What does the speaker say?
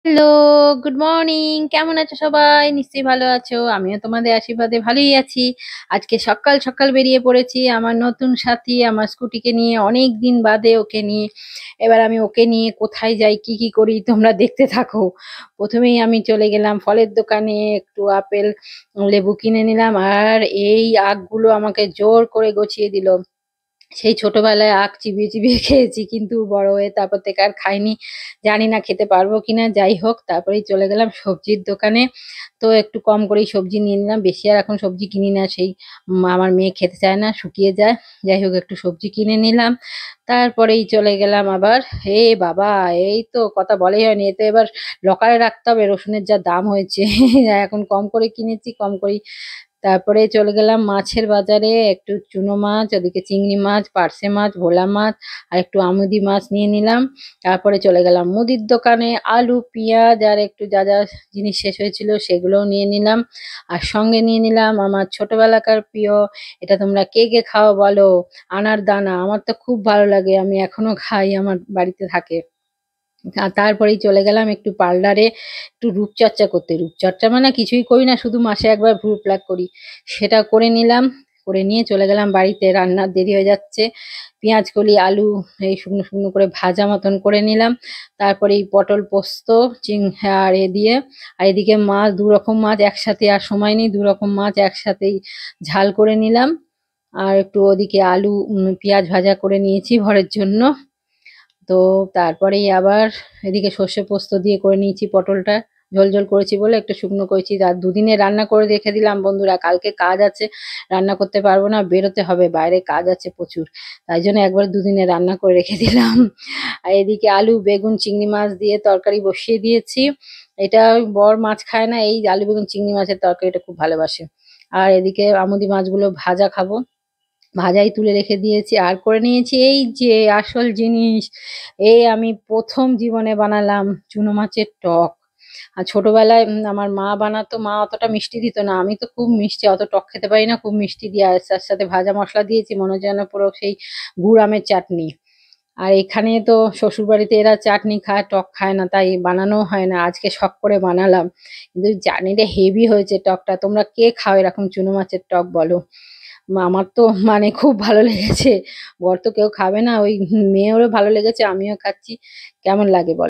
Hello, good morning. কেমন আছো সবাই? নিশ্চয়ই ভালো আছো। আমিও তোমাদের আশীর্বাদে ভালোই আছি। আজকে সকাল সকাল বেরিয়ে পড়েছি আমার নতুন সাথী, আমার স্কুটিকে নিয়ে, অনেক দিন বাদে ওকে নিয়ে। এবার আমি ওকে নিয়ে কোথায় যাই, কি কি করি তোমরা দেখতে থাকো। প্রথমেই আমি চলে গেলাম ফলের দোকানে, একটু আপেল লেবু কিনে নিলাম, আর এই আখগুলো আমাকে জোর করে গছিয়ে দিল। সেই ছোটবেলায় আখ চিবিয়ে চিবিয়ে খেয়েছি, কিন্তু বড় হয়ে তারপর থেকে আর খাইনি। জানি না খেতে পারবো কিনা। যাই হোক, তারপরেই চলে গেলাম সবজির দোকানে। তো একটু কম করেই সবজি নিয়ে নিলাম, বেশি আর এখন সবজি কিনি না। সেই আমার মেয়ে খেতে চায় না, শুকিয়ে যায়। যাই হোক, একটু সবজি কিনে নিলাম। তারপরেই চলে গেলাম আবার। হে বাবা, এই তো কথা বলাই হয়নি, এতে এবার লকারে রাখতে হবে, রসুনের যা দাম হয়েছে। এখন কম করে কিনেছি, কম করেই। তারপরে চলে গেলাম মাছের বাজারে, একটু চুনো মাছ, ওদিকে চিংড়ি মাছ, পার্শে মাছ, ভোলা মাছ, আর একটু আমুদি মাছ নিয়ে নিলাম। তারপরে চলে গেলাম মুদির দোকানে, আলু পেঁয়াজ আর একটু যা যা জিনিস শেষ হয়েছিল সেগুলোও নিয়ে নিলাম। আর সঙ্গে নিয়ে নিলাম আমার ছোটবেলাকার প্রিয়, এটা তোমরা কে কে খাও বলো, আনার দানা। আমার তো খুব ভালো লাগে, আমি এখনো খাই, আমার বাড়িতে থাকে। আর তারপরেই চলে গেলাম একটু পার্লারে, একটু রূপচর্চা করতে। রূপচর্চা মানে কিছুই করি না, শুধু মাসে একবার ভ্রু প্লাক করি। সেটা করে নিলাম। করে নিয়ে চলে গেলাম বাড়িতে, রান্নার দেরি হয়ে যাচ্ছে। পেঁয়াজ কলি আলু এই শুকনো শুকনো করে ভাজা মতন করে নিলাম। তারপরে এই পটল পোস্ত আর এ দিয়ে, আর এদিকে মাছ, দু রকম মাছ একসাথে, আর সময় নেই, দু রকম মাছ একসাথেই ঝাল করে নিলাম। আর একটু ওদিকে আলু পেঁয়াজ ভাজা করে নিয়েছি ভরের জন্য। তো তারপরেই আবার এদিকে সর্ষে পোস্ত দিয়ে করে নিয়েছি পটলটা। ঝোল ঝোল করেছি বলে একটু শুকনো করেছি, আর দুদিনে রান্না করে রেখে দিলাম বন্ধুরা, কালকে কাজ আছে, রান্না করতে পারবো না, বেরোতে হবে বাইরে, কাজ আছে প্রচুর। তাই জন্য একবার দুদিনে রান্না করে রেখে দিলাম। আর এদিকে আলু বেগুন চিংড়ি মাছ দিয়ে তরকারি বসিয়ে দিয়েছি। এটা বর মাছ খায় না, এই আলু বেগুন চিংড়ি মাছের তরকারিটা খুব ভালোবাসে। আর এদিকে আমুদি মাছগুলো ভাজা খাবো, ভাজাই তুলে রেখে দিয়েছি। আর করে নিয়েছি এই যে আসল জিনিস, এই আমি প্রথম জীবনে বানালাম চুনো মাছের টক। আর ছোটবেলায় আমার মা বানাতো, মা অতটা মিষ্টি দিত না, আমি তো খুব মিষ্টি, অত টক খেতে পারি না, খুব মিষ্টি দিয়ে, আর তার সাথে ভাজা মশলা দিয়েছি, মনে হচ্ছে যেন পুরো সেই গুড় আমের চাটনি। আর এখানে তো শ্বশুর বাড়িতে এরা চাটনি খায়, টক খায় না, তাই বানানো হয় না। আজকে শখ করে বানালাম, কিন্তু জানি রে হেভি হয়েছে টকটা। তোমরা কে খাও এরকম চুনো মাছের টক বলো? আমার তো মানে খুব ভালো লেগেছে। বর তো কেউ খাবে না, ওই মেয়েরও ভালো লেগেছে, আমিও খাচ্ছি। কেমন লাগে বলো?